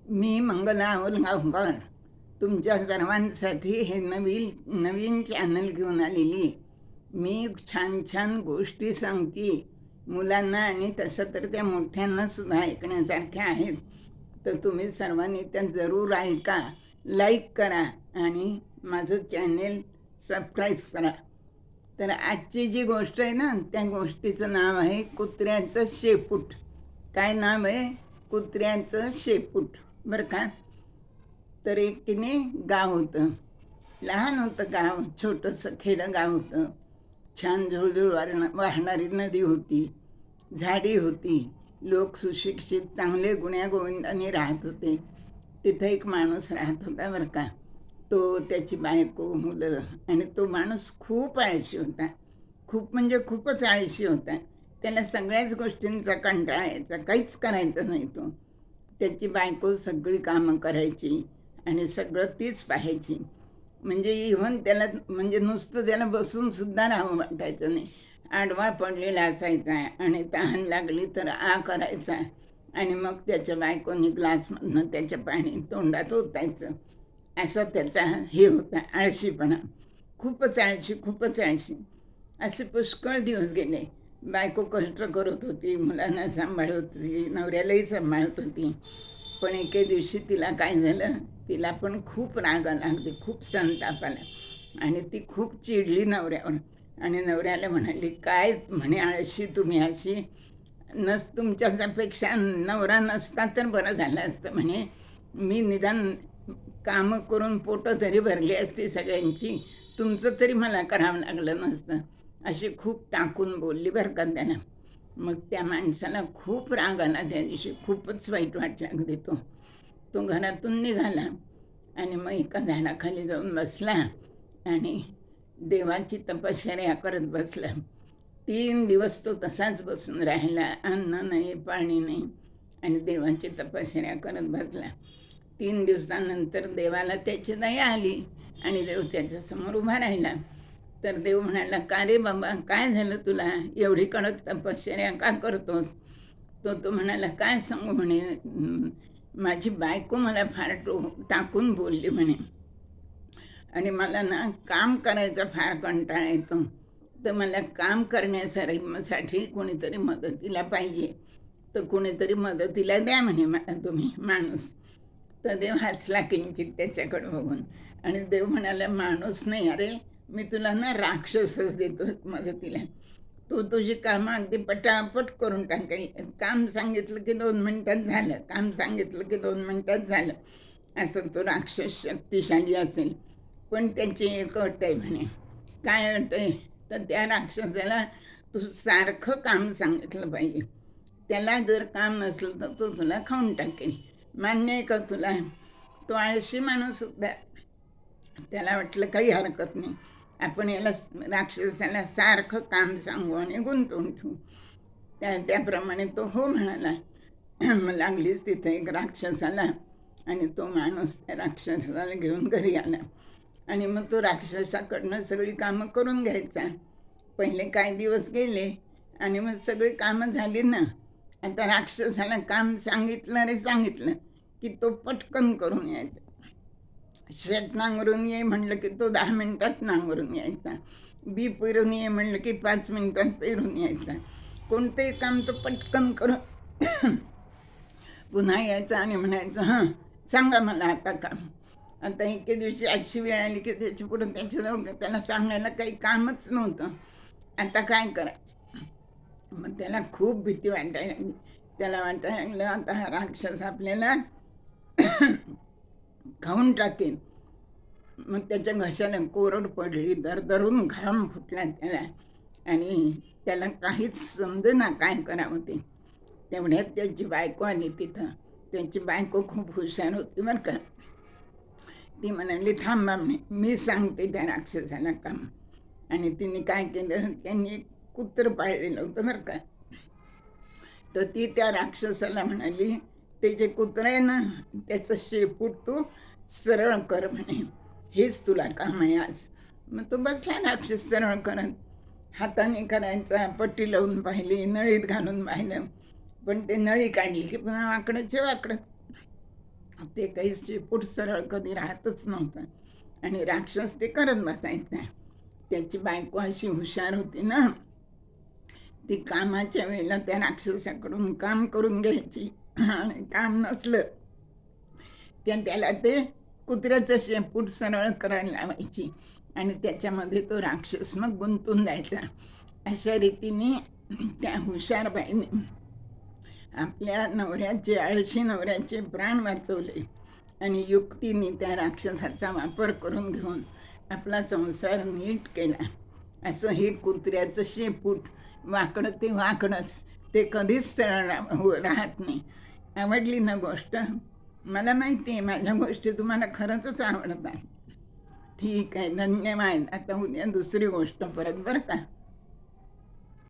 मी मंगला आवलगावकर तुमच्या सर्वांसाठी हे नवीन चॅनल घेऊन आलेली. मी छान छान गोष्टी सांगते मुलांना, आणि तसं तर त्या मोठ्यांनासुद्धा ऐकण्यासारख्या आहेत. तर तुम्ही सर्वांनी त्या जरूर ऐका, लाईक करा आणि माझं चॅनेल सबस्क्राईब करा. तर आजची जी गोष्ट आहे ना, त्या गोष्टीचं नाव आहे कुत्र्याचं शेपूट. काय नाव आहे? कुत्र्याचं शेपूट. बरं का. तर एक की नाही गाव होतं, लहान होतं गाव, छोटंसं खेडं गाव होतं. छान झुळझुळ वाहणारी नदी होती, झाडी होती, लोक सुशिक्षित चांगले गुण्यागोविंदाने राहत होते. तिथं एक माणूस राहत होता बरं का. तो, त्याची बायको, मुलं, आणि तो माणूस खूप आळशी होता. खूप म्हणजे खूपच आळशी होता. त्याला सगळ्याच गोष्टींचा कंटाळा यायचा, काहीच करायचं नाही तो. त्याची बायको सगळी कामं करायची आणि सगळं तीच पाहायची. म्हणजे इव्हन त्याला, म्हणजे नुसतं त्याला बसूनसुद्धा राहावं वाटायचं नाही. आडवा पडलेला असायचा आणि तहान लागली तर करायचा आणि मग त्याच्या बायकोनी ग्लासमधनं त्याच्या पाणी तोंडात ओतायचं. असा त्याचा हे होता, आळशीपणा. खूपच आळशी, खूपच आळशी. असे पुष्कळ दिवस गेले. बायको कष्ट करत होती, मुलांना सांभाळत होती, नवऱ्यालाही सांभाळत होती. पण एके दिवशी तिला काय झालं, तिला पण खूप राग आला, अगदी खूप संताप आला आणि ती खूप चिडली नवऱ्यावर. आणि नवऱ्याला म्हणाली, काय म्हणे आळशी तुम्ही अशी, तुमच्यापेक्षा नवरा नसता तर बरं झालं असतं म्हणे. मी निदान कामं करून पोटं तरी भरली असती सगळ्यांची, तुमचं तरी मला करावं लागलं नसतं. अशी खूप टाकून बोलली बरं का त्यानं. मग त्या माणसाला खूप राग आला त्या दिवशी, खूपच वाईट वाटलं अगदी. तो घरातून निघाला आणि मग एका झाडाखाली जाऊन बसला आणि देवाची तपश्चर्या करत बसला. 3 दिवस तो तसाच बसून राहिला, अन्न नाही, पाणी नाही, आणि देवाची तपश्चर्या करत बसला. 3 दिवसानंतर देवाला त्याची दया आली आणि देव त्याच्यासमोर उभा राहिला. तर देव म्हणाला, का रे बाबा, काय झालं तुला, एवढी कडक तपश्चर्या का करतोस? तो म्हणाला, काय सांगू म्हणे, माझी बायको मला फार टाकून बोलली म्हणे, आणि मला काम करायचा फार कंटाळा येतो. तर मला काम करण्यासाठी कोणीतरी मदतीला पाहिजे, तर कोणीतरी मदतीला द्या म्हणे मला तुम्ही माणूस. तर देव हसला किंचित त्याच्याकडं बघून आणि देव म्हणाला, माणूस नाही, अरे मी तुला ना राक्षसच देतो मदतीला. तू तुझी कामं अगदी पटापट करून टाकेल. काम सांगितलं की 2 मिनिटात झालं, काम सांगितलं की 2 मिनिटात झालं. असं तो राक्षस शक्तिशाली असेल. पण त्याची एक अट आहे म्हणे. काय अट आहे? तर त्या राक्षसाला तू सारखं काम सांगितलं पाहिजे. त्याला जर काम नसलं तर तो तुला खाऊन टाकेल. मान्य आहे का तुला? तो आळशी माणूस होता. त्याला वाटलं काही हरकत नाही, आपण याला, राक्षसाला सारखं काम सांगू आणि गुंतवून ठेवू. त्याप्रमाणे तो हो म्हणाला. मग लागलीच तिथे एक राक्षस आला आणि तो माणूस त्या राक्षसाला घेऊन घरी आला आणि मग तो राक्षसाकडनं सगळी कामं करून घ्यायचा. पहिले काही दिवस गेले आणि मग सगळी कामं झाली ना. आता राक्षसाला काम सांगितलं की तो पटकन करून यायचा. शेत नांगरून ये म्हणलं की तो 10 मिनिटात नांगरून यायचा. बी पेरून ये म्हणलं की 5 मिनिटात पेरून यायचा. कोणतेही काम तो पटकन करून पुन्हा यायचं आणि म्हणायचं, हां सांगा मला आता काम. आता एके दिवशी अशी वेळ आली की त्याच्या पुढं त्याच्याजवळ त्याला सांगायला काही कामच नव्हतं. आता काय करायचं? मग त्याला खूप भीती वाटायला लागली. त्याला वाटायला लागलं, आता हा राक्षस आपल्याला खाऊन टाकेल. मग त्याच्या घशाला कोरड पडली, दरदरून घाम फुटला त्याला आणि त्याला काहीच समजेना काय करावं ते. तेवढ्यात त्याची बायको आली तिथं. त्याची बायको खूप हुशार होती बरं का. ती म्हणाली, थांबा मी सांगते त्या राक्षसाला काम. आणि तिने काय केलं, त्यांनी एक कुत्रं पाळलेलं होतं बरं का. तर ती त्या राक्षसाला म्हणाली, ते जे कुत्रं आहे ना, त्याचं शेपूट तू सरळ कर म्हणे, हेच तुला काम आहे आज. मग तो बसला राक्षस सरळ करत. हाताने करायचा, पट्टी लावून पाहिली, नळीत घालून पाहिलं, पण ते नळी काढली की पुन्हा वाकडंच्या वाकडं. ते काही शेपूट सरळ कधी राहतच नव्हतं आणि राक्षस ते करत बसायचा. त्याची बायको अशी हुशार होती ना, ती कामाच्या वेळेला त्या राक्षसाकडून काम करून घ्यायची आणि काम नसलं त्याला ते कुत्र्याचं शेपूट सरळ करायला लावायची आणि त्याच्यामध्ये तो राक्षस मग गुंतून जायचा. अशा रीतीने त्या हुशार बाईने आपल्या नवऱ्याचे, आळशी नवऱ्याचे प्राण वाचवले आणि युक्तीने त्या राक्षसाचा वापर करून घेऊन आपला संसार नीट केला. असं हे कुत्र्याचं शेपूट वाकडं ते वाकडंच, ते कधीच सरळ राहत नाही. आवडली ना गोष्ट? मला माहिती आहे माझ्या गोष्टी तुम्हाला खरंच आवडतात. ठीक आहे, धन्यवाद. आता उद्या दुसरी गोष्ट परत बरं का.